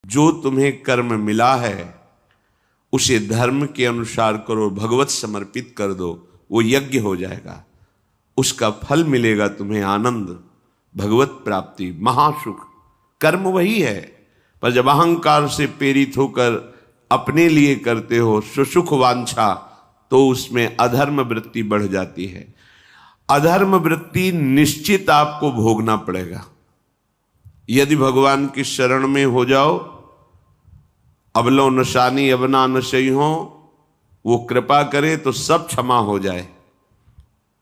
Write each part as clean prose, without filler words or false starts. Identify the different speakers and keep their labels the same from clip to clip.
Speaker 1: जो तुम्हें कर्म मिला है उसे धर्म के अनुसार करो, भगवत समर्पित कर दो, वो यज्ञ हो जाएगा, उसका फल मिलेगा तुम्हें आनंद, भगवत प्राप्ति, महासुख। कर्म वही है, पर जब अहंकार से प्रेरित होकर अपने लिए करते हो सुसुख वांछा, तो उसमें अधर्म वृत्ति बढ़ जाती है। अधर्म वृत्ति निश्चित आपको भोगना पड़ेगा। यदि भगवान की शरण में हो जाओ, अबलो नशानी अबना नशई हो, वो कृपा करे तो सब क्षमा हो जाए।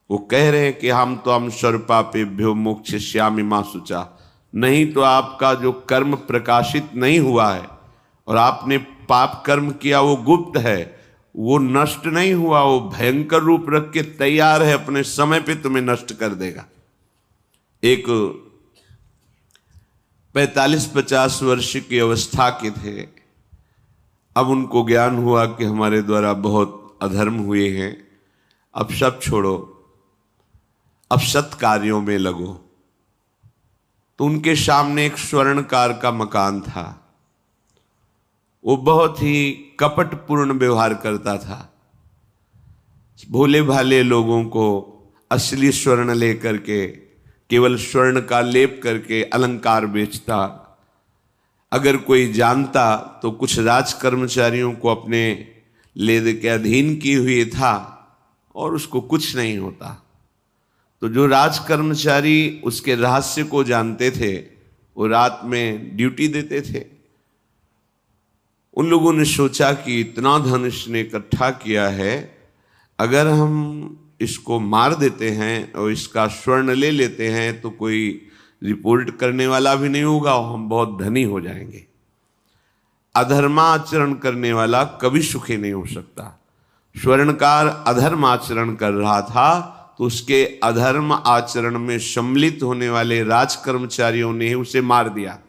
Speaker 1: वो कह रहे हैं कि हम तो हम सर्वपापेभ्यो मोक्षयिष्यामि मा शुचा। नहीं तो आपका जो कर्म प्रकाशित नहीं हुआ है और आपने पाप कर्म किया वो गुप्त है, वो नष्ट नहीं हुआ, वो भयंकर रूप रख के तैयार है, अपने समय पे तुम्हें नष्ट कर देगा। एक 45-50 वर्ष की अवस्था के थे, अब उनको ज्ञान हुआ कि हमारे द्वारा बहुत अधर्म हुए हैं, अब सब छोड़ो, अब सत् कार्यों में लगो। तो उनके सामने एक स्वर्णकार का मकान था। वो बहुत ही कपटपूर्ण व्यवहार करता था, भोले भाले लोगों को असली स्वर्ण लेकर के केवल स्वर्ण का लेप करके अलंकार बेचता। अगर कोई जानता तो कुछ राज कर्मचारियों को अपने ले के अधीन किए हुए था और उसको कुछ नहीं होता। तो जो राज कर्मचारी उसके रहस्य को जानते थे वो रात में ड्यूटी देते थे। उन लोगों ने सोचा कि इतना धन इसने इकट्ठा किया है, अगर हम इसको मार देते हैं और इसका स्वर्ण ले लेते हैं तो कोई रिपोर्ट करने वाला भी नहीं होगा और हम बहुत धनी हो जाएंगे। अधर्माचरण करने वाला कभी सुखी नहीं हो सकता। स्वर्णकार अधर्म आचरण कर रहा था तो उसके अधर्म आचरण में सम्मिलित होने वाले राज कर्मचारियों ने उसे मार दिया,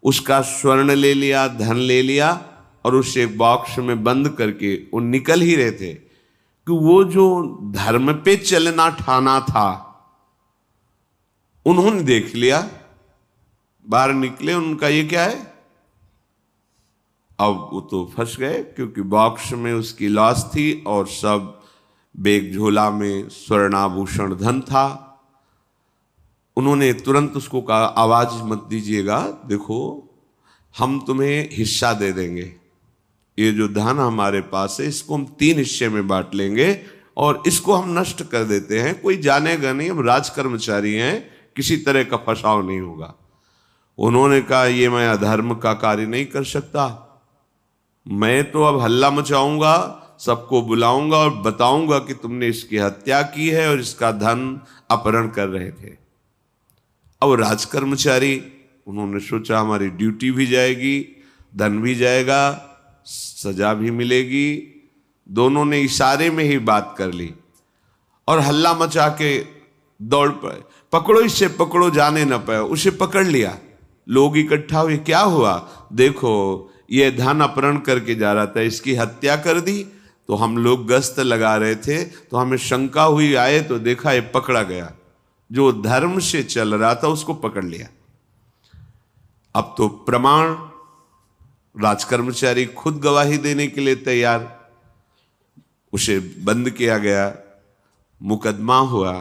Speaker 1: उसका स्वर्ण ले लिया, धन ले लिया और उसे एक बॉक्स में बंद करके वो निकल ही रहे थे कि वो जो धर्म पे चलना ठाना था उन्होंने देख लिया। बाहर निकले, उनका ये क्या है, अब वो तो फंस गए क्योंकि बॉक्स में उसकी लाश थी और सब बैग झोला में स्वर्णाभूषण धन था। उन्होंने तुरंत उसको कहा, आवाज मत दीजिएगा, देखो हम तुम्हें हिस्सा दे देंगे, ये जो धन हमारे पास है इसको हम 3 हिस्से में बांट लेंगे और इसको हम नष्ट कर देते हैं, कोई जानेगा नहीं, हम राज कर्मचारी हैं, किसी तरह का फसाव नहीं होगा। उन्होंने कहा, ये मैं अधर्म का कार्य नहीं कर सकता, मैं तो अब हल्ला मचाऊंगा, सबको बुलाऊंगा और बताऊंगा कि तुमने इसकी हत्या की है और इसका धन अपहरण कर रहे थे। अब राज कर्मचारी, उन्होंने सोचा हमारी ड्यूटी भी जाएगी, धन भी जाएगा, सजा भी मिलेगी। दोनों ने इशारे में ही बात कर ली और हल्ला मचा के दौड़ पड़े, पकड़ो इसे, पकड़ो, जाने न पाए। उसे पकड़ लिया, लोग इकट्ठा हुए, क्या हुआ, देखो ये धन अपहरण करके जा रहा था, इसकी हत्या कर दी। तो हम लोग गश्त लगा रहे थे तो हमें शंका हुई, आए तो देखा ये पकड़ा गया, जो धर्म से चल रहा था उसको पकड़ लिया। अब तो प्रमाण, राजकर्मचारी खुद गवाही देने के लिए तैयार, उसे बंद किया गया, मुकदमा हुआ।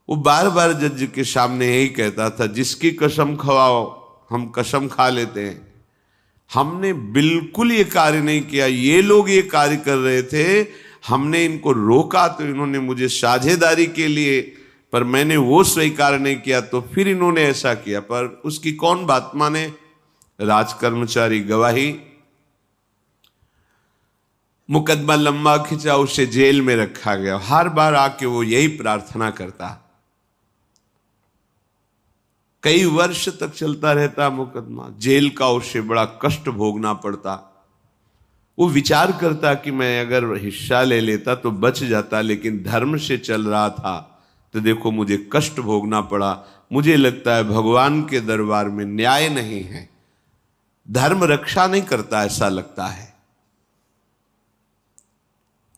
Speaker 1: वो बार बार जज के सामने यही कहता था, जिसकी कसम खवाओ हम कसम खा लेते हैं, हमने बिल्कुल ये कार्य नहीं किया, ये लोग ये कार्य कर रहे थे, हमने इनको रोका तो इन्होंने मुझे साझेदारी के लिए, पर मैंने वो स्वीकार नहीं किया तो फिर इन्होंने ऐसा किया। पर उसकी कौन बात माने, राजकर्मचारी गवाही। मुकदमा लंबा खिंचा, उसे जेल में रखा गया। हर बार आके वो यही प्रार्थना करता, कई वर्ष तक चलता रहता मुकदमा, जेल का उसे बड़ा कष्ट भोगना पड़ता। वो विचार करता कि मैं अगर हिस्सा ले लेता तो बच जाता, लेकिन धर्म से चल रहा था तो देखो मुझे कष्ट भोगना पड़ा। मुझे लगता है भगवान के दरबार में न्याय नहीं है, धर्म रक्षा नहीं करता, ऐसा लगता है।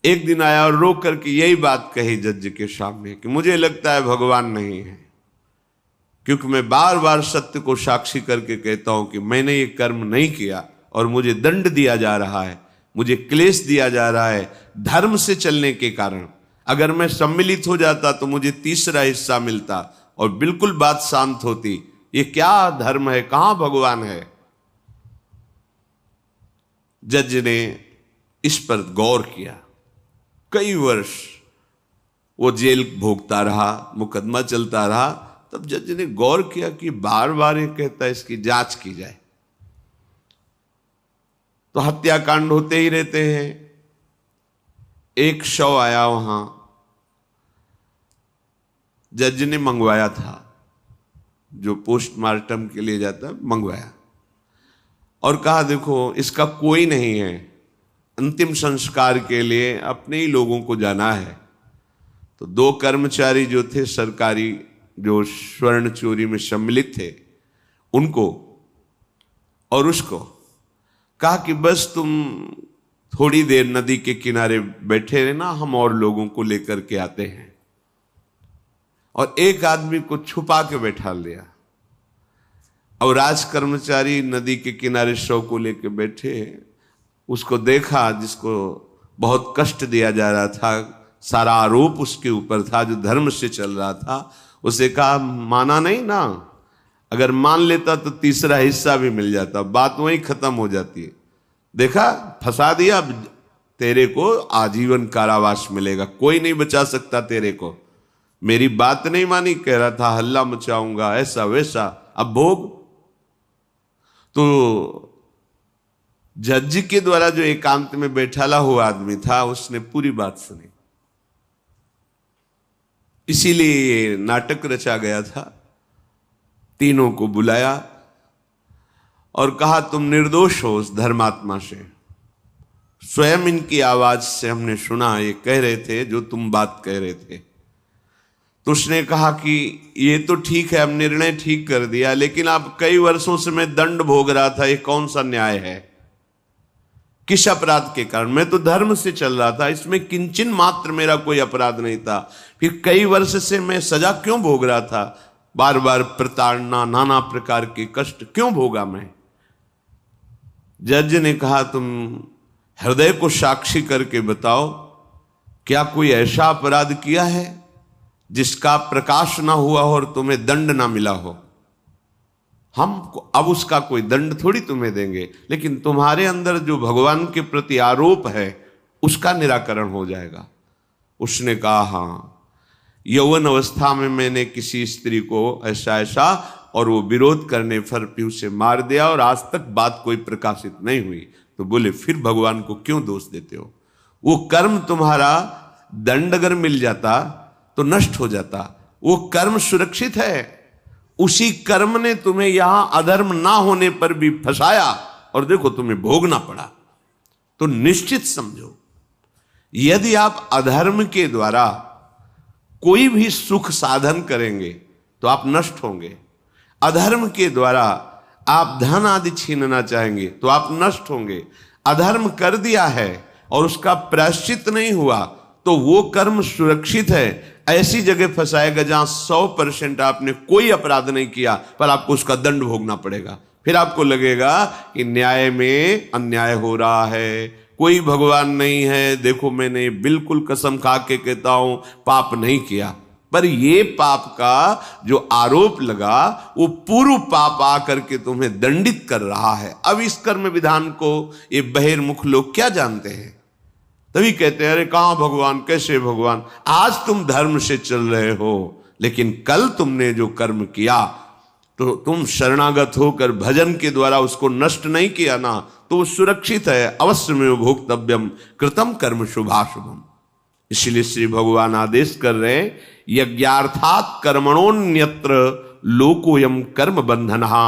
Speaker 1: एक दिन आया और रो करके यही बात कही जज के सामने कि मुझे लगता है भगवान नहीं है। क्योंकि मैं बार बार सत्य को साक्षी करके कहता हूं कि मैंने ये कर्म नहीं किया और मुझे दंड दिया जा रहा है, मुझे क्लेश दिया जा रहा है धर्म से चलने के कारण। अगर मैं सम्मिलित हो जाता तो मुझे तीसरा हिस्सा मिलता और बिल्कुल बात शांत होती। ये क्या धर्म है, कहां भगवान है? जज ने इस पर गौर किया। कई वर्ष वो जेल भोगता रहा, मुकदमा चलता रहा। तब जज ने गौर किया कि बार बार ये कहता है इसकी जांच की जाए, तो हत्याकांड होते ही रहते हैं। एक शव आया वहां, जज ने मंगवाया था, जो पोस्टमार्टम के लिए जाता मंगवाया, और कहा देखो इसका कोई नहीं है, अंतिम संस्कार के लिए अपने ही लोगों को जाना है। तो 2 कर्मचारी जो थे सरकारी, जो स्वर्ण चोरी में सम्मिलित थे, उनको और उसको कहा कि बस तुम थोड़ी देर नदी के किनारे बैठे रहना, हम और लोगों को लेकर के आते हैं। और एक आदमी को छुपा के बैठा लिया और राज कर्मचारी नदी के किनारे शव को लेकर बैठे। उसको देखा जिसको बहुत कष्ट दिया जा रहा था, सारा आरोप उसके ऊपर था, जो धर्म से चल रहा था। उसे कहा माना नहीं ना, अगर मान लेता तो तीसरा हिस्सा भी मिल जाता, बात वहीं खत्म हो जाती है। देखा, फंसा दिया, तेरे को आजीवन कारावास मिलेगा, कोई नहीं बचा सकता तेरे को। मेरी बात नहीं मानी, कह रहा था हल्ला मचाऊंगा, ऐसा वैसा, अब भोग। तो जज के द्वारा जो एकांत में बैठाला हुआ आदमी था, उसने पूरी बात सुनी। इसीलिए ये नाटक रचा गया था। तीनों को बुलाया और कहा तुम निर्दोष हो उस धर्मात्मा से। स्वयं इनकी आवाज से हमने सुना, ये कह रहे थे जो तुम बात कह रहे थे। तो उसने कहा कि ये तो ठीक है, अब निर्णय ठीक कर दिया, लेकिन अब कई वर्षों से मैं दंड भोग रहा था, ये कौन सा न्याय है? किस अपराध के कारण? मैं तो धर्म से चल रहा था, इसमें किंचन मात्र मेरा कोई अपराध नहीं था। फिर कई वर्ष से मैं सजा क्यों भोग रहा था? बार बार प्रताड़ना, नाना प्रकार के कष्ट क्यों भोगा मैं? जज ने कहा तुम हृदय को साक्षी करके बताओ, क्या कोई ऐसा अपराध किया है जिसका प्रकाश ना हुआ हो और तुम्हें दंड ना मिला हो? हम अब उसका कोई दंड थोड़ी तुम्हें देंगे, लेकिन तुम्हारे अंदर जो भगवान के प्रति आरोप है उसका निराकरण हो जाएगा। उसने कहा हाँ, यौवन अवस्था में मैंने किसी स्त्री को ऐसा ऐसा, और वो विरोध करने पर भी उसे मार दिया और आज तक बात कोई प्रकाशित नहीं हुई। तो बोले फिर भगवान को क्यों दोष देते हो? वो कर्म तुम्हारा दंड अगर मिल जाता तो नष्ट हो जाता, वो कर्म सुरक्षित है। उसी कर्म ने तुम्हें यहां अधर्म ना होने पर भी फंसाया और देखो तुम्हें भोगना पड़ा। तो निश्चित समझो, यदि आप अधर्म के द्वारा कोई भी सुख साधन करेंगे तो आप नष्ट होंगे। अधर्म के द्वारा आप धन आदि छीनना चाहेंगे तो आप नष्ट होंगे। अधर्म कर दिया है और उसका प्रायश्चित नहीं हुआ तो वो कर्म सुरक्षित है। ऐसी जगह फंसाएगा जहां 100% आपने कोई अपराध नहीं किया पर आपको उसका दंड भोगना पड़ेगा। फिर आपको लगेगा कि न्याय में अन्याय हो रहा है, कोई भगवान नहीं है। देखो मैंने बिल्कुल कसम खा के कहता हूं पाप नहीं किया, पर ये पाप का जो आरोप लगा वो पूर्व पाप आकर के तुम्हें दंडित कर रहा है। अब इस कर्म विधान को ये बहिर्मुख लोग क्या जानते हैं? तभी कहते हैं अरे कहां भगवान, कैसे भगवान? आज तुम धर्म से चल रहे हो, लेकिन कल तुमने जो कर्म किया तो तुम शरणागत होकर भजन के द्वारा उसको नष्ट नहीं किया ना, तो वो सुरक्षित है। अवश्य में भोक्तव्यम कृतम कर्म शुभाशुभम। इसलिए श्री भगवान आदेश कर रहे हैं यज्ञार्थात कर्मणोन्यत्र लोकोयम कर्म बंधनहा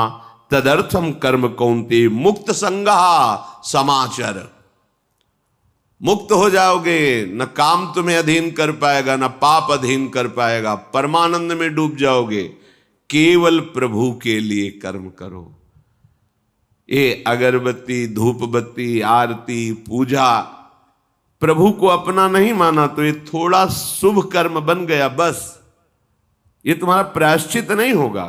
Speaker 1: तदर्थम कर्म कौन्ते मुक्त संगहा समाचर। मुक्त हो जाओगे, न काम तुम्हें अधीन कर पाएगा, न पाप अधीन कर पाएगा, परमानंद में डूब जाओगे। केवल प्रभु के लिए कर्म करो। ये अगरबत्ती, धूप बत्ती, आरती, पूजा प्रभु को अपना नहीं माना तो ये थोड़ा शुभ कर्म बन गया, बस ये तुम्हारा प्रायश्चित नहीं होगा।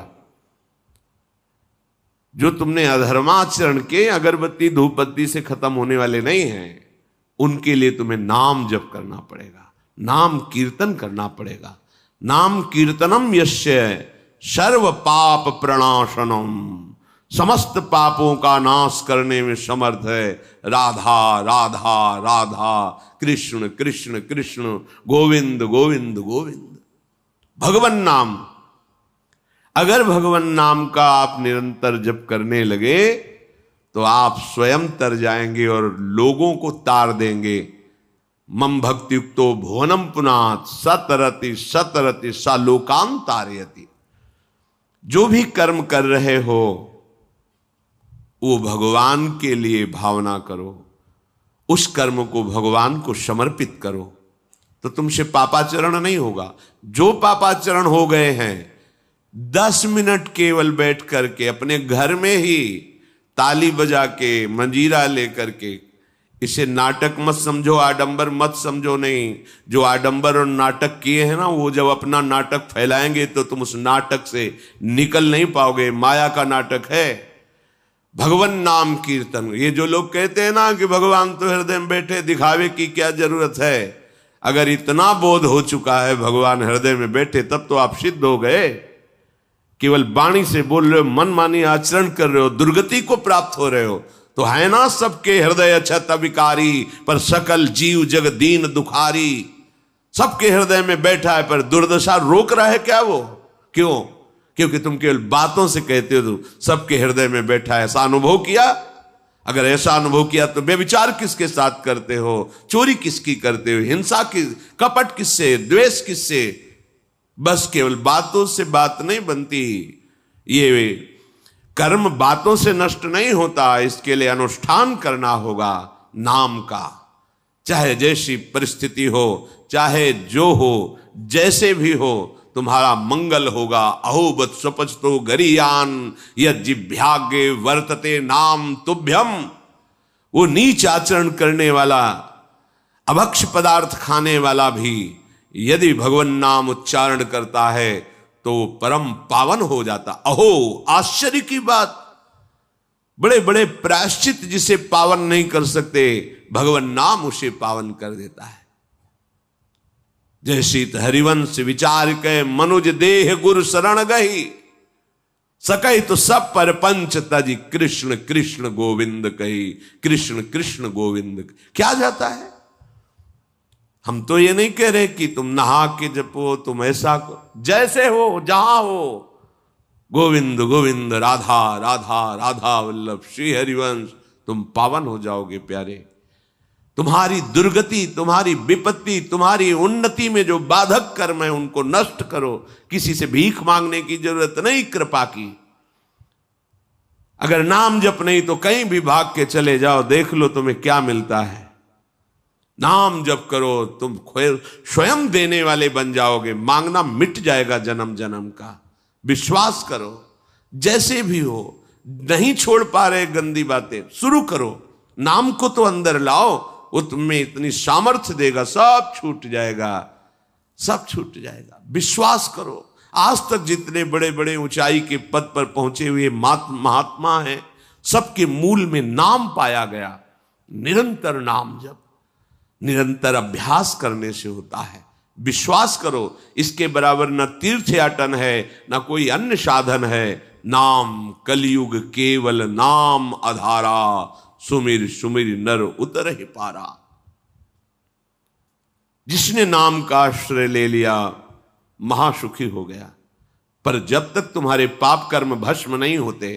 Speaker 1: जो तुमने अधर्माचरण के अगरबत्ती धूपबत्ती से खत्म होने वाले नहीं हैं, उनके लिए तुम्हें नाम जप करना पड़ेगा, नाम कीर्तन करना पड़ेगा। नाम कीर्तनम यस्य सर्व पाप प्रणाशनम, समस्त पापों का नाश करने में समर्थ है। राधा राधा राधा, कृष्ण कृष्ण कृष्ण, गोविंद गोविंद गोविंद। भगवन नाम, अगर भगवन नाम का आप निरंतर जप करने लगे तो आप स्वयं तर जाएंगे और लोगों को तार देंगे। मम भक्तियुक्तो भुवनम पुनात् सतरति सतरति सा लोकान तारयति। जो भी कर्म कर रहे हो वो भगवान के लिए भावना करो, उस कर्म को भगवान को समर्पित करो, तो तुमसे पापाचरण नहीं होगा। जो पापाचरण हो गए हैं 10 मिनट केवल बैठ करके अपने घर में ही ताली बजा के मंजीरा लेकर के, इसे नाटक मत समझो, आडंबर मत समझो। नहीं, जो आडंबर और नाटक किए हैं ना, वो जब अपना नाटक फैलाएंगे तो तुम उस नाटक से निकल नहीं पाओगे। माया का नाटक है। भगवान नाम कीर्तन, ये जो लोग कहते हैं ना कि भगवान तो हृदय में बैठे, दिखावे की क्या जरूरत है। अगर इतना बोध हो चुका है भगवान हृदय में बैठे, तब तो आप सिद्ध हो गए। केवल वाणी से बोल रहे हो, मन मानी आचरण कर रहे हो, दुर्गति को प्राप्त हो रहे हो, तो है ना सबके हृदय अछत विकारी, पर सकल जीव जग दीन दुखारी। सबके हृदय में बैठा है, पर दुर्दशा रोक रहा है क्या वो? क्यों? क्योंकि तुम केवल बातों से कहते हो सबके हृदय में बैठा है। ऐसा अनुभव किया? अगर ऐसा अनुभव किया तो व्यभिचार किसके साथ करते हो, चोरी किसकी करते हो, हिंसा की, कपट किससे, द्वेष किससे? बस केवल बातों से बात नहीं बनती। ये कर्म बातों से नष्ट नहीं होता, इसके लिए अनुष्ठान करना होगा नाम का। चाहे जैसी परिस्थिति हो, चाहे जो हो, जैसे भी हो, तुम्हारा मंगल होगा। अहोबत स्वपचतो गरियान यज्जिभ्यागे वर्तते नाम तुभ्यम। वो नीच आचरण करने वाला, अभक्ष पदार्थ खाने वाला भी यदि भगवान नाम उच्चारण करता है तो परम पावन हो जाता। अहो, आश्चर्य की बात! बड़े बड़े प्रायश्चित जिसे पावन नहीं कर सकते, भगवान नाम उसे पावन कर देता है। जय शीत हरिवंश विचार के मनुज देह गुरु शरण गही, सकई तो सब पर पंच तजी कृष्ण कृष्ण गोविंद कही। कृष्ण कृष्ण गोविंद क्या जाता है? हम तो ये नहीं कह रहे कि तुम नहा के जपो, तुम ऐसा जैसे हो, जहां हो, गोविंद गोविंद, राधा राधा राधा वल्लभ श्री हरिवंश, तुम पावन हो जाओगे प्यारे। तुम्हारी दुर्गति, तुम्हारी विपत्ति, तुम्हारी उन्नति में जो बाधक कर्म है उनको नष्ट करो। किसी से भीख मांगने की जरूरत नहीं, कृपा की। अगर नाम जप नहीं तो कहीं भी भाग के चले जाओ, देख लो तुम्हें क्या मिलता है। नाम जप करो, तुम स्वयं देने वाले बन जाओगे। मांगना मिट जाएगा जन्म जन्म का। विश्वास करो, जैसे भी हो। नहीं छोड़ पा रहे गंदी बातें, शुरू करो। नाम को तो अंदर लाओ, वो तुम्हें इतनी सामर्थ्य देगा, सब छूट जाएगा, सब छूट जाएगा। विश्वास करो। आज तक जितने बड़े बड़े ऊंचाई के पद पर पहुंचे हुए महात्मा हैं, सबके मूल में नाम पाया गया। निरंतर नाम जप, निरंतर अभ्यास करने से होता है। विश्वास करो, इसके बराबर न तीर्थयाटन है, न कोई अन्य साधन है। नाम कलयुग केवल नाम आधारा, सुमिर सुमिर नर उतर ही पारा। जिसने नाम का आश्रय ले लिया महासुखी हो गया। पर जब तक तुम्हारे पाप कर्म भस्म नहीं होते,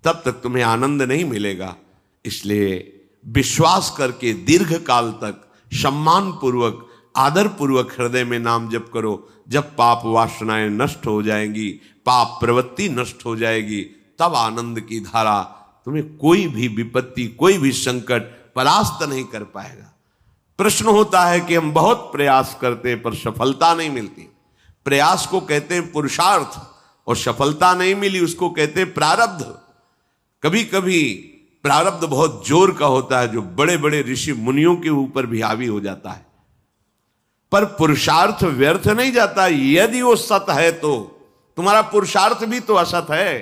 Speaker 1: तब तक तुम्हें आनंद नहीं मिलेगा। इसलिए विश्वास करके दीर्घ काल तक सम्मान पूर्वक, आदर पूर्वक हृदय में नाम जप करो। जब पाप वासनाएं नष्ट हो जाएंगी, पाप प्रवृत्ति नष्ट हो जाएगी, तब आनंद की धारा, तुम्हें कोई भी विपत्ति, कोई भी संकट परास्त नहीं कर पाएगा। प्रश्न होता है कि हम बहुत प्रयास करते हैं पर सफलता नहीं मिलती। प्रयास को कहते हैं पुरुषार्थ, और सफलता नहीं मिली उसको कहते हैं प्रारब्ध। कभी कभी प्रारब्ध बहुत जोर का होता है, जो बड़े बड़े ऋषि मुनियों के ऊपर भी हावी हो जाता है। पर पुरुषार्थ व्यर्थ नहीं जाता। यदि वो सत है तो, तुम्हारा पुरुषार्थ भी तो असत है।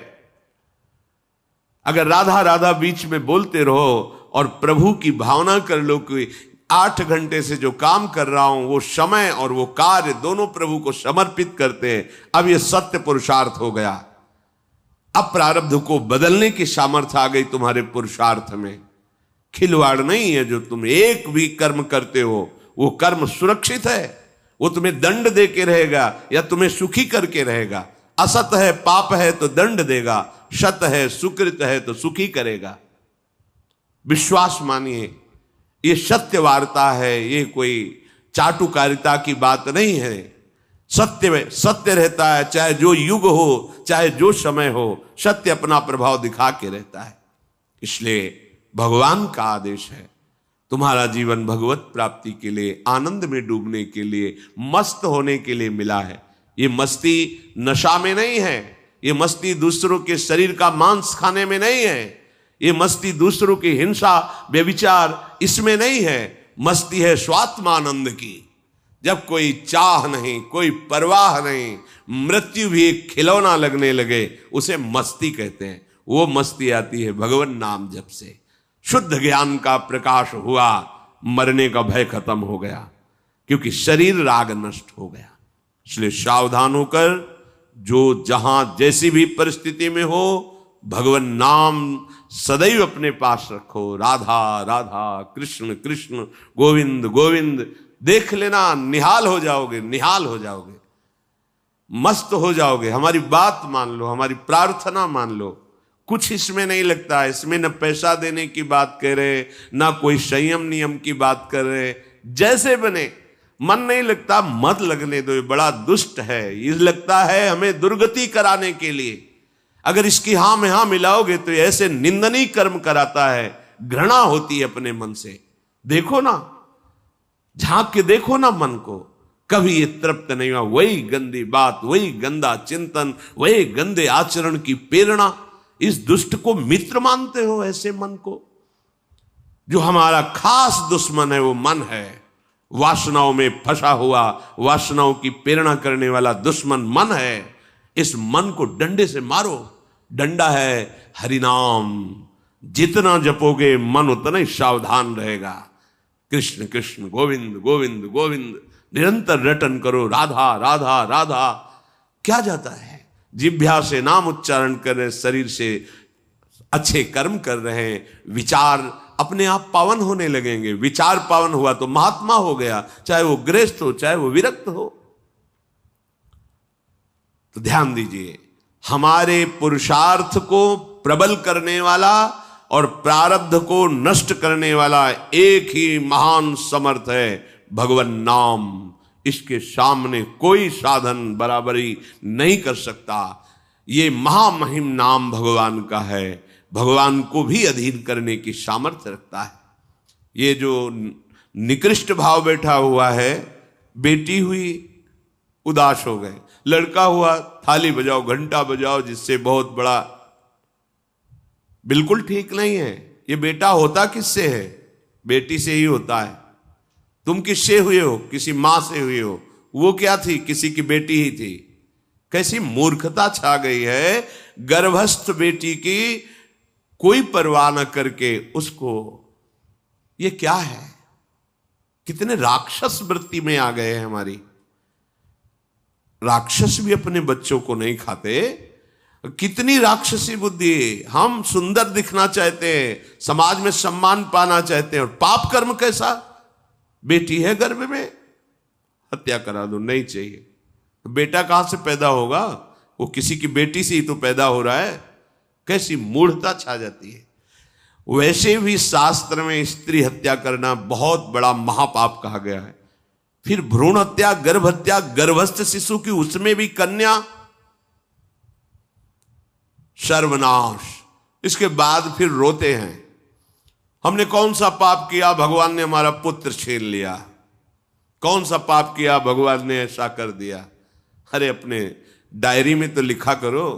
Speaker 1: अगर राधा राधा बीच में बोलते रहो और प्रभु की भावना कर लो कि 8 घंटे से जो काम कर रहा हूं वो समय और वो कार्य दोनों प्रभु को समर्पित करते हैं, अब ये सत्य पुरुषार्थ हो गया। अब प्रारब्ध को बदलने की सामर्थ्य आ गई तुम्हारे पुरुषार्थ में। खिलवाड़ नहीं है जो तुम एक भी कर्म करते हो, वो कर्म सुरक्षित है, वो तुम्हें दंड दे के रहेगा या तुम्हें सुखी करके रहेगा। असत है, पाप है तो दंड देगा, सत है, सुकृत है तो सुखी करेगा। विश्वास मानिए, ये सत्य वार्ता है, ये कोई चाटुकारिता की बात नहीं है। सत्य में सत्य रहता है, चाहे जो युग हो, चाहे जो समय हो, सत्य अपना प्रभाव दिखा के रहता है। इसलिए भगवान का आदेश है, तुम्हारा जीवन भगवत प्राप्ति के लिए, आनंद में डूबने के लिए, मस्त होने के लिए मिला है। ये मस्ती नशा में नहीं है, ये मस्ती दूसरों के शरीर का मांस खाने में नहीं है, ये मस्ती दूसरों की हिंसा व्यभिचार इसमें नहीं है। मस्ती है स्वात्मानंद की। जब कोई चाह नहीं, कोई परवाह नहीं, मृत्यु भी एक खिलौना लगने लगे, उसे मस्ती कहते हैं। वो मस्ती आती है भगवान नाम जप से। शुद्ध ज्ञान का प्रकाश हुआ, मरने का भय खत्म हो गया, क्योंकि शरीर राग नष्ट हो गया। इसलिए सावधान होकर जो जहां जैसी भी परिस्थिति में हो, भगवान नाम सदैव अपने पास रखो। राधा राधा, कृष्ण कृष्ण, गोविंद गोविंद। देख लेना, निहाल हो जाओगे, निहाल हो जाओगे, मस्त हो जाओगे। हमारी बात मान लो, हमारी प्रार्थना मान लो, कुछ इसमें नहीं लगता है। इसमें न पैसा देने की बात कर रहे, ना कोई संयम नियम की बात कर रहे। जैसे बने, मन नहीं लगता, मत लगने दो, ये बड़ा दुष्ट है। ये लगता है हमें दुर्गति कराने के लिए। अगर इसकी हां में हां मिलाओगे तो ऐसे निंदनीय कर्म कराता है, घृणा होती है अपने मन से। देखो ना, झांक के देखो ना मन को, कभी ये तृप्त नहीं हुआ। वही गंदी बात, वही गंदा चिंतन, वही गंदे आचरण की प्रेरणा। इस दुष्ट को मित्र मानते हो, ऐसे मन को। जो हमारा खास दुश्मन है वो मन है। वासनाओं में फंसा हुआ, वासनाओं की प्रेरणा करने वाला दुश्मन मन है। इस मन को डंडे से मारो। डंडा है हरिनाम। जितना जपोगे मन उतना ही सावधान रहेगा। कृष्ण कृष्ण, गोविंद गोविंद गोविंद, निरंतर रटन करो। राधा राधा राधा। क्या जाता है? जिह्वा से नाम उच्चारण कर रहे, शरीर से अच्छे कर्म कर रहे हैं, विचार अपने आप पावन होने लगेंगे। विचार पावन हुआ तो महात्मा हो गया, चाहे वो गृहस्थ हो, चाहे वो विरक्त हो। तो ध्यान दीजिए, हमारे पुरुषार्थ को प्रबल करने वाला और प्रारब्ध को नष्ट करने वाला एक ही महान समर्थ है, भगवान नाम। इसके सामने कोई साधन बराबरी नहीं कर सकता। ये महामहिम नाम भगवान का है, भगवान को भी अधीन करने की सामर्थ्य रखता है। ये जो निकृष्ट भाव बैठा हुआ है, बेटी हुई उदास हो गए, लड़का हुआ थाली बजाओ, घंटा बजाओ, जिससे बहुत बड़ा, बिल्कुल ठीक नहीं है। ये बेटा होता किससे है? बेटी से ही होता है। तुम किससे हुए हो? किसी मां से हुए हो। वो क्या थी? किसी की बेटी ही थी। कैसी मूर्खता छा गई है, गर्भस्थ बेटी की कोई परवाह न करके उसको, ये क्या है? कितने राक्षस वृत्ति में आ गए हैं हमारी। राक्षस भी अपने बच्चों को नहीं खाते। कितनी राक्षसी बुद्धि। हम सुंदर दिखना चाहते हैं, समाज में सम्मान पाना चाहते हैं, और पाप कर्म कैसा? बेटी है गर्भ में, हत्या करा दो, नहीं चाहिए। बेटा कहां से पैदा होगा? वो किसी की बेटी से ही तो पैदा हो रहा है। कैसी मूढ़ता छा जाती है। वैसे भी शास्त्र में स्त्री हत्या करना बहुत बड़ा महापाप कहा गया है। फिर भ्रूण हत्या, गर्भ हत्या, गर्भस्थ शिशु की, उसमें भी कन्या, सर्वनाश। इसके बाद फिर रोते हैं, हमने कौन सा पाप किया, भगवान ने हमारा पुत्र छीन लिया। कौन सा पाप किया, भगवान ने ऐसा कर दिया। अरे अपने डायरी में तो लिखा करो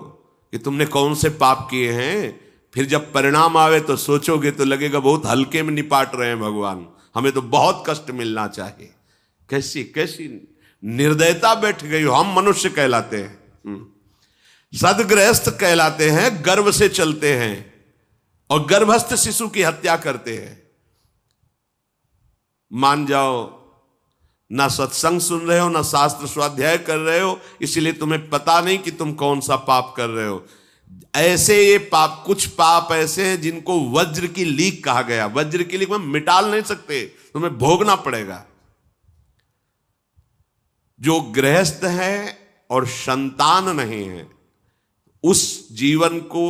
Speaker 1: कि तुमने कौन से पाप किए हैं। फिर जब परिणाम आवे तो सोचोगे तो लगेगा बहुत हल्के में निपाट रहे हैं भगवान, हमें तो बहुत कष्ट मिलना चाहिए। कैसी कैसी निर्दयता बैठ गई हो। हम मनुष्य कहलाते हैं, सदगृहस्थ कहलाते हैं, गर्व से चलते हैं। और गर्भस्थ शिशु की हत्या करते हैं। मान जाओ, ना सत्संग सुन रहे हो, ना शास्त्र स्वाध्याय कर रहे हो, इसलिए तुम्हें पता नहीं कि तुम कौन सा पाप कर रहे हो। ऐसे ये पाप, कुछ पाप ऐसे हैं जिनको वज्र की लीक कहा गया। वज्र की लीक में मिटाल नहीं सकते, तुम्हें भोगना पड़ेगा। जो गृहस्थ है और संतान नहीं है, उस जीवन को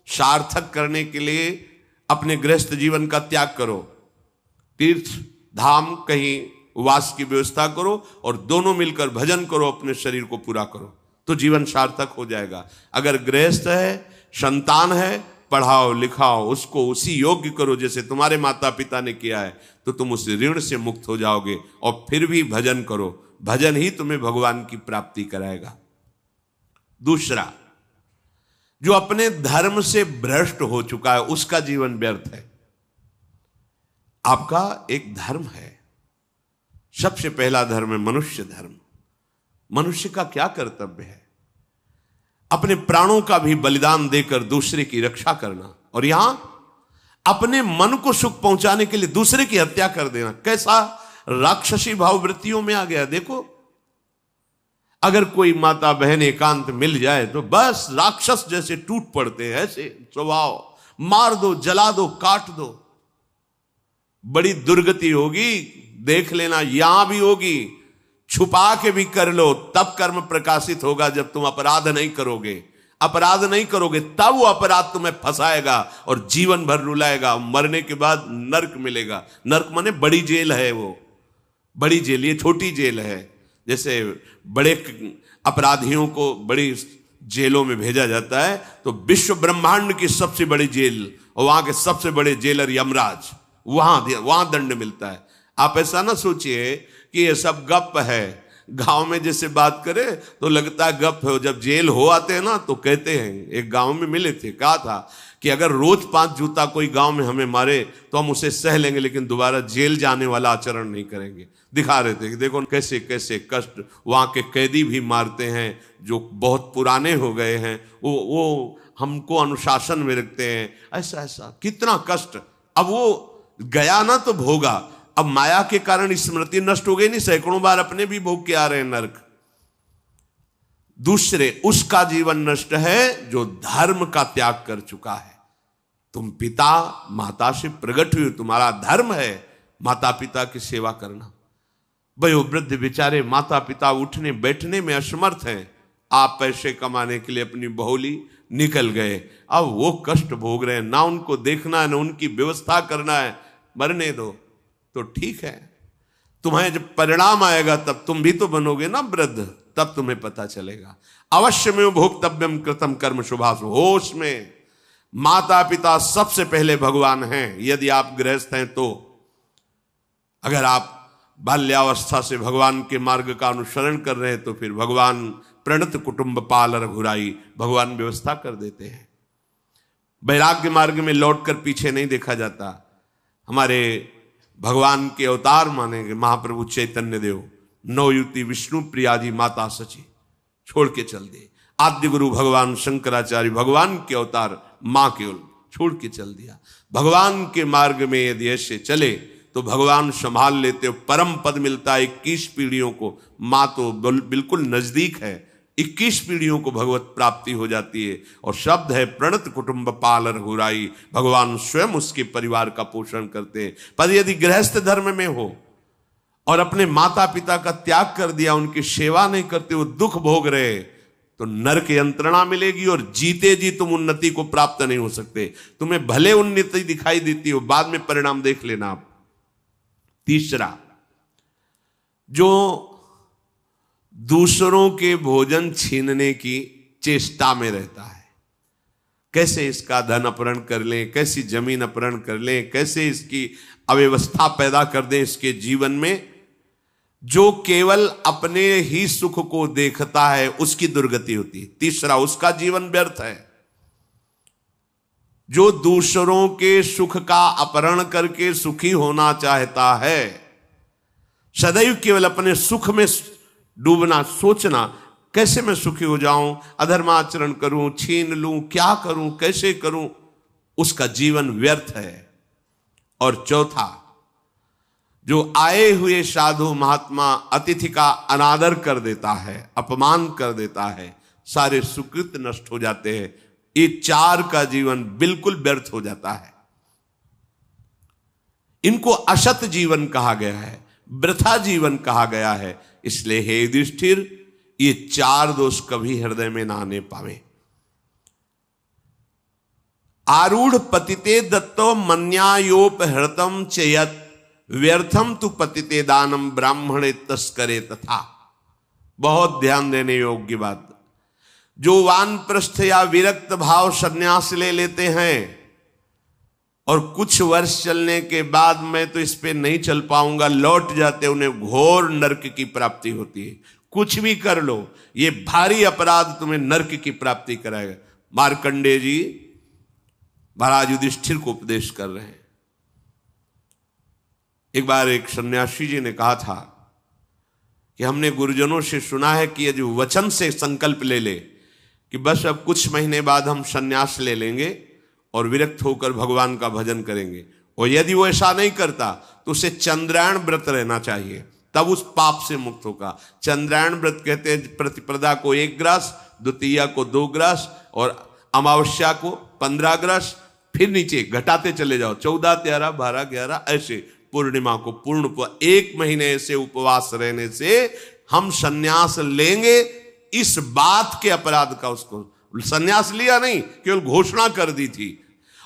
Speaker 1: सार्थक करने के लिए अपने गृहस्थ जीवन का त्याग करो, तीर्थ धाम कहीं वास की व्यवस्था करो और दोनों मिलकर भजन करो, अपने शरीर को पूरा करो, तो जीवन सार्थक हो जाएगा। अगर गृहस्थ है, संतान है, पढ़ाओ लिखाओ, उसको उसी योग्य करो जैसे तुम्हारे माता पिता ने किया है, तो तुम उस ऋण से मुक्त हो जाओगे। और फिर भी भजन करो, भजन ही तुम्हें भगवान की प्राप्ति कराएगा। दूसरा, जो अपने धर्म से भ्रष्ट हो चुका है, उसका जीवन व्यर्थ है। आपका एक धर्म है, सबसे पहला धर्म है मनुष्य धर्म। मनुष्य का क्या कर्तव्य है? अपने प्राणों का भी बलिदान देकर दूसरे की रक्षा करना, और यहां अपने मन को सुख पहुंचाने के लिए दूसरे की हत्या कर देना। कैसा राक्षसी भाववृत्तियों में आ गया। देखो, अगर कोई माता बहन एकांत मिल जाए तो बस राक्षस जैसे टूट पड़ते हैं, ऐसे स्वभाव, मार दो, जला दो, काट दो। बड़ी दुर्गति होगी, देख लेना, यहां भी होगी। छुपा के भी कर लो, तब कर्म प्रकाशित होगा। जब तुम अपराध नहीं करोगे, अपराध नहीं करोगे, तब वो अपराध तुम्हें फंसाएगा और जीवन भर रुलाएगा। मरने के बाद नर्क मिलेगा। नर्क माने बड़ी जेल है, वो बड़ी जेल, ये छोटी जेल है। जैसे बड़े अपराधियों को बड़ी जेलों में भेजा जाता है, तो विश्व ब्रह्मांड की सबसे बड़ी जेल और वहां के सबसे बड़े जेलर यमराज, वहां दंड मिलता है। आप ऐसा ना सोचिए कि ये सब गप है। गांव में जैसे बात करे तो लगता है गप है, जब जेल हो आते हैं ना तो कहते हैं। एक गांव में मिले थे, कहा था कि अगर रोज 5 जूता कोई गांव में हमें मारे तो हम उसे सह लेंगे, लेकिन दोबारा जेल जाने वाला आचरण नहीं करेंगे। दिखा रहे थे कि देखो कैसे कैसे कष्ट वहां के कैदी भी मारते हैं जो बहुत पुराने हो गए हैं, वो हमको अनुशासन में रखते हैं। ऐसा ऐसा कितना कष्ट। अब वो गया ना तो भोगा, अब माया के कारण स्मृति नष्ट हो गई नहीं, सैकड़ों बार अपने भी भोग के आ रहे हैं नरक। दूसरे, उसका जीवन नष्ट है जो धर्म का त्याग कर चुका है। तुम पिता माता से प्रकट हुए, तुम्हारा धर्म है माता पिता की सेवा करना। वयोवृद्ध बेचारे माता पिता उठने बैठने में असमर्थ हैं, आप पैसे कमाने के लिए अपनी बहुली निकल गए, अब वो कष्ट भोग रहे हैं। ना उनको देखना है, ना उनकी व्यवस्था करना है, मरने दो तो ठीक है। तुम्हें जब परिणाम आएगा तब तुम भी तो बनोगे ना वृद्ध, तब तुम्हें पता चलेगा। अवश्य में भोक्तव्यम कृतम कर्म शुभाशु। होश में, माता पिता सबसे पहले भगवान हैं यदि आप गृहस्थ हैं तो। अगर आप बाल्यावस्था से भगवान के मार्ग का अनुसरण कर रहे हैं तो फिर भगवान प्रणत कुटुंब पाल रघुराई, भगवान व्यवस्था कर देते हैं। वैराग्य मार्ग में लौटकर पीछे नहीं देखा जाता। हमारे भगवान के अवतार मानेंगे महाप्रभु चैतन्य देव, नवयुति विष्णु प्रियाजी माता सची छोड़ के चल दिए। आद्य गुरु भगवान शंकराचार्य भगवान के अवतार मां केवल छोड़ के चल दिया। भगवान के मार्ग में यदि ऐसे चले तो भगवान संभाल लेते हो, परम पद मिलता है 21 पीढ़ियों को। मां तो बिल्कुल नजदीक है, 21 पीढ़ियों को भगवत प्राप्ति हो जाती है। और शब्द है प्रणत कुटुंब पाल रघुराई, भगवान स्वयं उसके परिवार का पोषण करते हैं। पर यदि गृहस्थ धर्म में हो और अपने माता पिता का त्याग कर दिया, उनकी सेवा नहीं करते, वो दुख भोग रहे, तो नरक यंत्रणा मिलेगी और जीते जी तुम उन्नति को प्राप्त नहीं हो सकते। तुम्हें भले उन्नति दिखाई देती हो, बाद में परिणाम देख लेना आप। तीसरा, जो दूसरों के भोजन छीनने की चेष्टा में रहता है, कैसे इसका धन अपहरण कर लें, कैसी जमीन अपहरण कर लें, कैसे इसकी अव्यवस्था पैदा कर दें इसके जीवन में, जो केवल अपने ही सुख को देखता है उसकी दुर्गति होती है। तीसरा, उसका जीवन व्यर्थ है। जो दूसरों के सुख का अपहरण करके सुखी होना चाहता है, सदैव केवल अपने सुख में डूबना, सोचना कैसे मैं सुखी हो जाऊं, अधर्माचरण करूं, छीन लूं, क्या करूं, कैसे करूं, उसका जीवन व्यर्थ है। और चौथा, जो आए हुए साधु महात्मा अतिथि का अनादर कर देता है, अपमान कर देता है, सारे सुकृत नष्ट हो जाते हैं। ये चार का जीवन बिल्कुल व्यर्थ हो जाता है। इनको असत जीवन कहा गया है, वृथा जीवन कहा गया है। इसलिए हे युधिष्ठिर, ये चार दोष कभी हृदय में ना आने पावे। आरूढ़ पतिते दत्तो मन्यायोपहृतम चयत व्यर्थम तु पतिते दानम ब्राह्मणे तस्करे तथा। बहुत ध्यान देने योग्य बात। जो वानप्रस्थ या विरक्त भाव संन्यास ले लेते हैं और कुछ वर्ष चलने के बाद मैं तो इस पे नहीं चल पाऊंगा लौट जाते, उन्हें घोर नरक की प्राप्ति होती है। कुछ भी कर लो, ये भारी अपराध तुम्हें नरक की प्राप्ति कराएगा। मार्कंडेय जी महाराज युधिष्ठिर को उपदेश कर रहे हैं। एक बार एक सन्यासी जी ने कहा था कि हमने गुरुजनों से सुना है कि यदि वचन से संकल्प ले ले कि बस अब कुछ महीने बाद हम सन्यास ले लेंगे और विरक्त होकर भगवान का भजन करेंगे, और यदि वो ऐसा नहीं करता तो उसे चंद्रायण व्रत रहना चाहिए, तब उस पाप से मुक्त होगा। चंद्रायण व्रत कहते हैं प्रतिपदा को 1 ग्रास, द्वितीया को 2 ग्रास और अमावस्या को 15 ग्रास, फिर नीचे घटाते चले जाओ 14, 13, 12, 11 ऐसे पूर्णिमा को पूर्ण 1 महीने से उपवास रहने से हम सन्यास लेंगे। इस बात के अपराध का उसको सन्यास लिया नहीं, केवल घोषणा कर दी थी।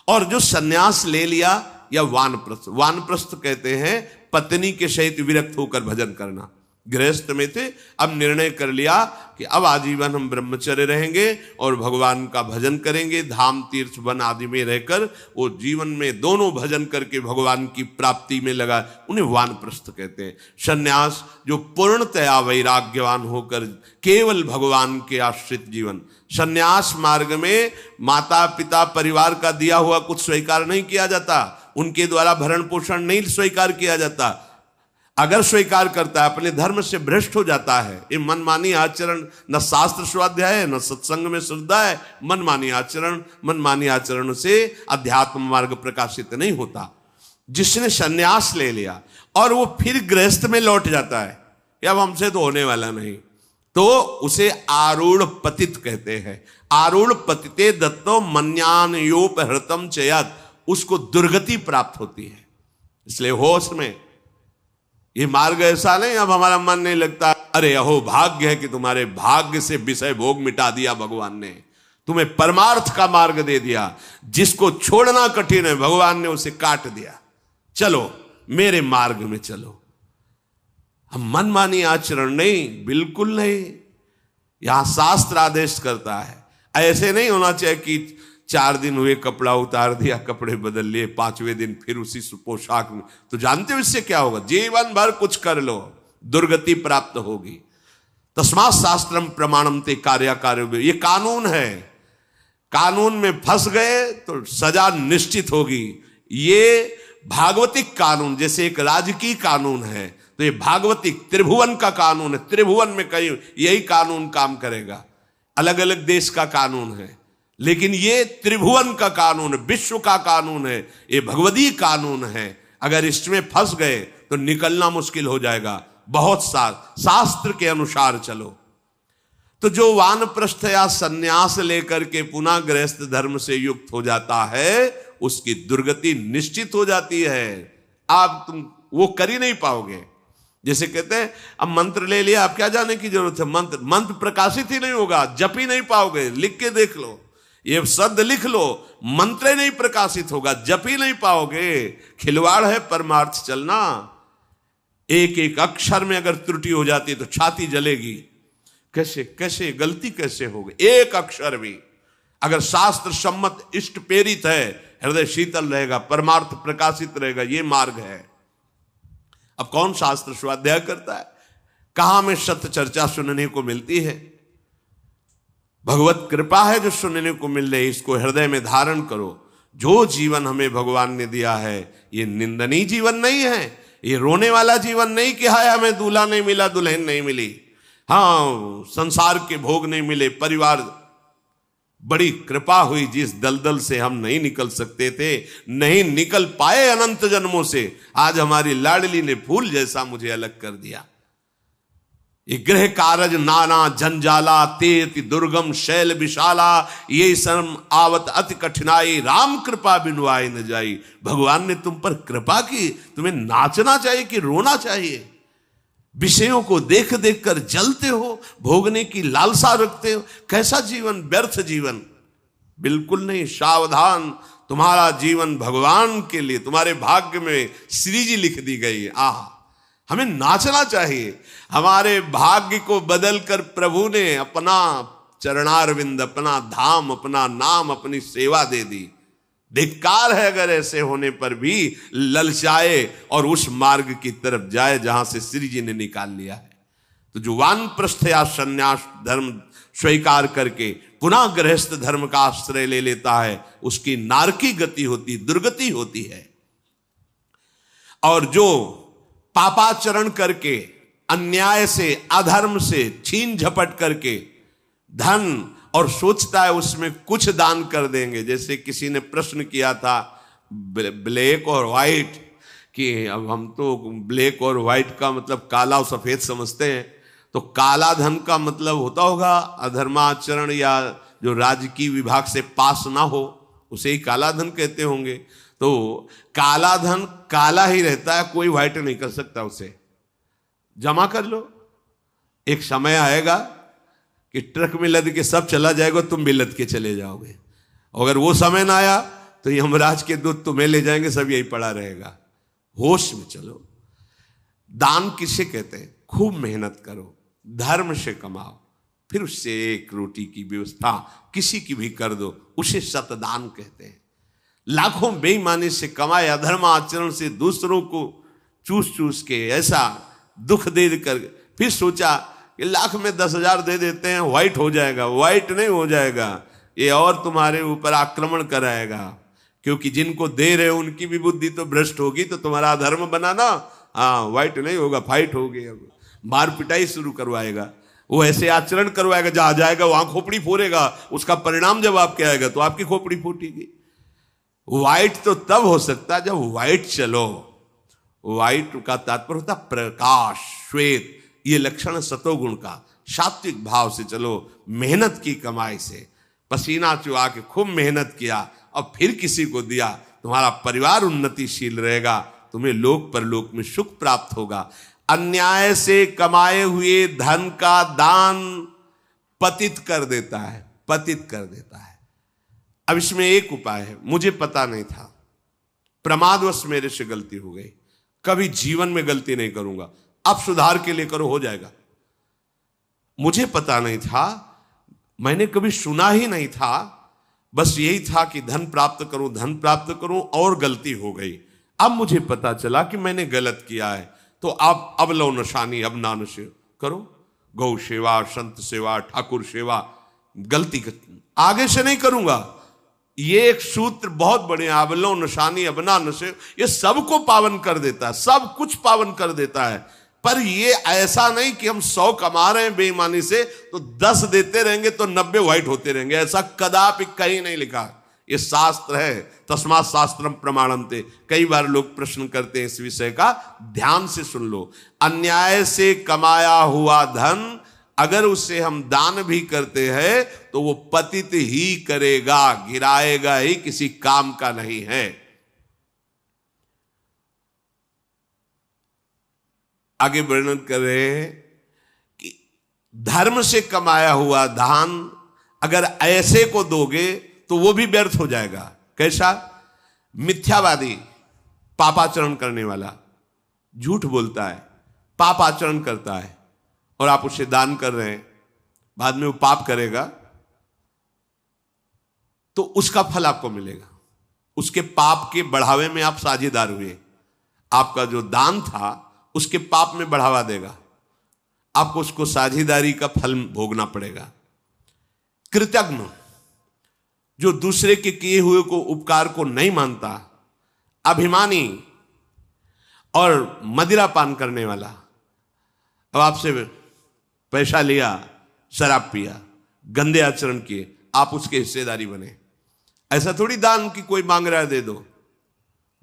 Speaker 1: और जो सन्यास ले लिया या वानप्रस्थ, वानप्रस्थ कहते हैं पत्नी के सहित विरक्त होकर भजन करना। गृहस्थ में थे, अब निर्णय कर लिया कि अब आजीवन हम ब्रह्मचर्य रहेंगे और भगवान का भजन करेंगे, धाम तीर्थ वन आदि में रहकर वो जीवन में दोनों भजन करके भगवान की प्राप्ति में लगा, उन्हें वानप्रस्थ कहते हैं। सन्यास जो पूर्णतया वैराग्यवान होकर केवल भगवान के आश्रित जीवन। सन्यास मार्ग में माता पिता परिवार का दिया हुआ कुछ स्वीकार नहीं किया जाता, उनके द्वारा भरण पोषण नहीं स्वीकार किया जाता। अगर स्वीकार करता है अपने धर्म से भ्रष्ट हो जाता है। ये मनमानी आचरण, न शास्त्र स्वाध्याय है न सत्संग में श्रद्धा है। मनमानी आचरण से अध्यात्म मार्ग प्रकाशित नहीं होता। जिसने सन्यास ले लिया और वो फिर गृहस्थ में लौट जाता है, अब हमसे तो होने वाला नहीं, तो उसे आरूढ़ पतित कहते हैं। आरूढ़ पतिते दत्तो मन्यानयोपहृतम चयत, उसको दुर्गति प्राप्त होती है। इसलिए होश में ये मार्ग ऐसा नहीं अब हमारा मन नहीं लगता, अरे अहो भाग्य है कि तुम्हारे भाग्य से विषय भोग मिटा दिया भगवान ने, तुम्हें परमार्थ का मार्ग दे दिया। जिसको छोड़ना कठिन है भगवान ने उसे काट दिया, चलो मेरे मार्ग में चलो। हम मनमानी आचरण नहीं, बिल्कुल नहीं। यहां शास्त्र आदेश करता है, ऐसे नहीं होना चाहिए कि 4 दिन हुए कपड़ा उतार दिया, कपड़े बदल लिए, 5वें दिन फिर उसी पोशाक में। तो जानते हो इससे क्या होगा? जीवन भर कुछ कर लो, दुर्गति प्राप्त होगी। तस्मात् शास्त्रम प्रमाणम ते कार्य, ये कानून है। कानून में फंस गए तो सजा निश्चित होगी। ये भागवतिक कानून जैसे एक राजकीय कानून है, तो ये भागवतिक त्रिभुवन का कानून है। त्रिभुवन में कहीं यही कानून काम करेगा। अलग अलग देश का कानून है, लेकिन ये त्रिभुवन का कानून है, विश्व का कानून है, ये भगवदीय कानून है। अगर इसमें फंस गए तो निकलना मुश्किल हो जाएगा। बहुत शास्त्र के अनुसार चलो। तो जो वानप्रस्थ या सन्यास लेकर के पुनः गृहस्थ धर्म से युक्त हो जाता है, उसकी दुर्गति निश्चित हो जाती है। आप तुम वो कर ही नहीं पाओगे। जैसे कहते हैं अब मंत्र ले लिया, आप क्या जाने की जरूरत है? मंत्र प्रकाशित ही नहीं होगा, जप ही नहीं पाओगे। लिख के देख लो, ये शब्द लिख लो, मंत्र नहीं प्रकाशित होगा, जप ही नहीं पाओगे। खिलवाड़ है परमार्थ चलना। एक एक अक्षर में अगर त्रुटि हो जाती है तो छाती जलेगी। कैसे गलती कैसे होगी? एक अक्षर भी अगर शास्त्र सम्मत इष्ट प्रेरित है, हृदय शीतल रहेगा, परमार्थ प्रकाशित रहेगा। ये मार्ग है। अब कौन शास्त्र स्वाध्याय करता है? कहां में सत्य चर्चा सुनने को मिलती है? भगवत कृपा है जो सुनने को मिल रही, इसको हृदय में धारण करो। जो जीवन हमें भगवान ने दिया है ये निंदनीय जीवन नहीं है, ये रोने वाला जीवन नहीं कि हाय हमें दूल्हा नहीं मिला, दुल्हन नहीं मिली, हाँ संसार के भोग नहीं मिले, परिवार बड़ी कृपा हुई, जिस दलदल से हम नहीं निकल सकते थे, नहीं निकल पाए अनंत जन्मों से, आज हमारी लाडली ने फूल जैसा मुझे अलग कर दिया। ये गृह कारज नाना जंजाला, तेति दुर्गम शैल विशाला, ये शर्म आवत अति कठिनाई, राम कृपा बिनु आए न जाई। भगवान ने तुम पर कृपा की, तुम्हें नाचना चाहिए कि रोना चाहिए? विषयों को देख देख कर जलते हो, भोगने की लालसा रखते हो, कैसा जीवन, व्यर्थ जीवन। बिल्कुल नहीं, सावधान, तुम्हारा जीवन भगवान के लिए, तुम्हारे भाग्य में श्री जी लिख दी गई। आह, हमें नाचना चाहिए। हमारे भाग्य को बदलकर प्रभु ने अपना चरणारविंद, अपना धाम, अपना नाम, अपनी सेवा दे दी। धिक्कार है अगर ऐसे होने पर भी ललचाए और उस मार्ग की तरफ जाए जहां से श्री जी ने निकाल लिया है। तो जो वानप्रस्थ या संन्यास धर्म स्वीकार करके पुनः गृहस्थ धर्म का आश्रय ले लेता है, उसकी नारकी गति होती, दुर्गति होती है। और जो पापाचरण करके, अन्याय से, अधर्म से छीन झपट करके धन, और सोचता है उसमें कुछ दान कर देंगे। जैसे किसी ने प्रश्न किया था ब्लैक और व्हाइट, कि अब हम तो ब्लैक और व्हाइट का मतलब काला और सफेद समझते हैं, तो काला धन का मतलब होता होगा अधर्माचरण या जो राजकीय विभाग से पास ना हो, उसे ही काला धन कहते होंगे। तो काला धन काला ही रहता है, कोई व्हाइट नहीं कर सकता उसे। जमा कर लो, एक समय आएगा कि ट्रक में लद के सब चला जाएगा, तुम भी लद के चले जाओगे। अगर वो समय ना आया तो यमराज के दूत तुम्हें ले जाएंगे, सब यही पड़ा रहेगा। होश में चलो। दान किसे कहते हैं? खूब मेहनत करो, धर्म से कमाओ, फिर उससे एक रोटी की व्यवस्था किसी की भी कर दो, उसे सतदान कहते हैं। लाखों बेईमानी से कमाए, अधर्म आचरण से दूसरों को चूस चूस के ऐसा दुख दे कर, फिर सोचा कि लाख में 10,000 दे देते हैं, व्हाइट हो जाएगा। व्हाइट नहीं हो जाएगा, ये और तुम्हारे ऊपर आक्रमण कराएगा, क्योंकि जिनको दे रहे हो उनकी भी बुद्धि तो भ्रष्ट होगी, तो तुम्हारा धर्म बनाना, हाँ, व्हाइट नहीं होगा, फाइट होगी। मार पिटाई शुरू करवाएगा, वो ऐसे आचरण करवाएगा, जहां जाएगा वहां खोपड़ी फोड़ेगा, उसका परिणाम जब आपके आएगा तो आपकी खोपड़ी फूटेगी। व्हाइट तो तब हो सकता है जब व्हाइट चलो। व्हाइट का तात्पर्य होता प्रकाश, श्वेत, ये लक्षण सतोगुण का। सात्विक भाव से चलो, मेहनत की कमाई से, पसीना चुहा के खूब मेहनत किया और फिर किसी को दिया, तुम्हारा परिवार उन्नतिशील रहेगा, तुम्हें लोक परलोक में सुख प्राप्त होगा। अन्याय से कमाए हुए धन का दान पतित कर देता है, पतित कर देता है। अब इसमें एक उपाय है, मुझे पता नहीं था, प्रमादवश मेरे से गलती हो गई, कभी जीवन में गलती नहीं करूंगा, अब सुधार के लिए करो, हो जाएगा। मुझे पता नहीं था, मैंने कभी सुना ही नहीं था, बस यही था कि धन प्राप्त करूं, धन प्राप्त करूं, और गलती हो गई। अब मुझे पता चला कि मैंने गलत किया है, तो अब लो नशानी, अब ना नशे करो, गौ सेवा, संत सेवा, ठाकुर सेवा, गलती आगे से नहीं करूंगा। ये एक सूत्र बहुत बड़े, अवलो नशानी अबना नशे, ये सबको पावन कर देता है, सब कुछ पावन कर देता है। पर ये ऐसा नहीं कि हम 100 कमा रहे हैं बेईमानी से तो 10 देते रहेंगे तो 90 व्हाइट होते रहेंगे, ऐसा कदापि कहीं नहीं लिखा। ये शास्त्र है, तस्मात् शास्त्रम प्रमाणन्ते। कई बार लोग प्रश्न करते हैं इस विषय का, ध्यान से सुन लो। अन्याय से कमाया हुआ धन अगर उसे हम दान भी करते हैं तो वो पतित ही करेगा, गिराएगा ही, किसी काम का नहीं है। आगे वर्णन कर रहे हैं कि धर्म से कमाया हुआ दान अगर ऐसे को दोगे तो वो भी व्यर्थ हो जाएगा। कैसा? मिथ्यावादी, पापाचरण करने वाला, झूठ बोलता है, पापाचरण करता है, और आप उसे दान कर रहे हैं, बाद में वो पाप करेगा तो उसका फल आपको मिलेगा। उसके पाप के बढ़ावे में आप साझेदार हुए, आपका जो दान था उसके पाप में बढ़ावा देगा, आपको उसको साझेदारी का फल भोगना पड़ेगा। कृतज्ञ, जो दूसरे के किए हुए को उपकार को नहीं मानता, अभिमानी और मदिरा पान करने वाला, अब आपसे पैसा लिया, शराब पिया, गंदे आचरण किए, आप उसके हिस्सेदारी बने। ऐसा थोड़ी दान की कोई मांग रहा है दे दो,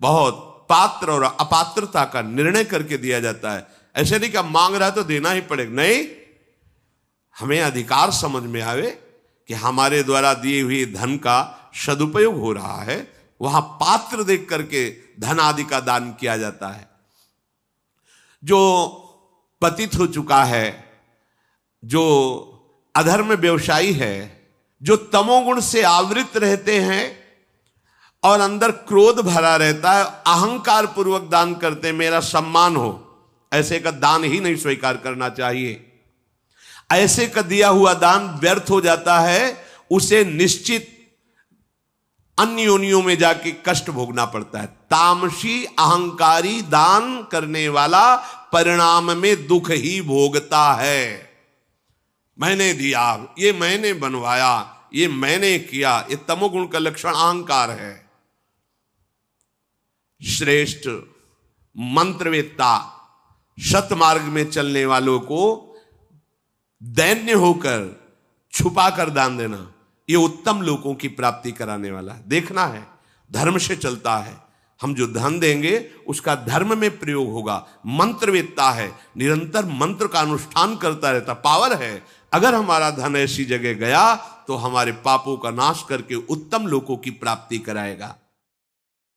Speaker 1: बहुत पात्र और अपात्रता का निर्णय करके दिया जाता है। ऐसे नहीं कि मांग रहा है तो देना ही पड़ेगा, नहीं, हमें अधिकार समझ में आवे कि हमारे द्वारा दिए हुए धन का सदुपयोग हो रहा है, वहां पात्र देख करके धन आदि का दान किया जाता है। जो पतित हो चुका है, जो अधर्म व्यवसायी है, जो तमोगुण से आवृत रहते हैं और अंदर क्रोध भरा रहता है, अहंकार पूर्वक दान करते मेरा सम्मान हो, ऐसे का दान ही नहीं स्वीकार करना चाहिए। ऐसे का दिया हुआ दान व्यर्थ हो जाता है, उसे निश्चित अन्य योनियों में जाके कष्ट भोगना पड़ता है। तामसी अहंकारी दान करने वाला परिणाम में दुख ही भोगता है। मैंने दिया, ये मैंने बनवाया, ये मैंने किया, ये तमोगुण का लक्षण अहंकार है। श्रेष्ठ मंत्रवेत्ता सतमार्ग में चलने वालों को दैन्य होकर छुपा कर दान देना, ये उत्तम लोगों की प्राप्ति कराने वाला है। देखना है, धर्म से चलता है। हम जो धन देंगे उसका धर्म में प्रयोग होगा। मंत्रवेत्ता है, निरंतर मंत्र का अनुष्ठान करता रहता, पावर है। अगर हमारा धन ऐसी जगह गया तो हमारे पापों का नाश करके उत्तम लोगों की प्राप्ति कराएगा।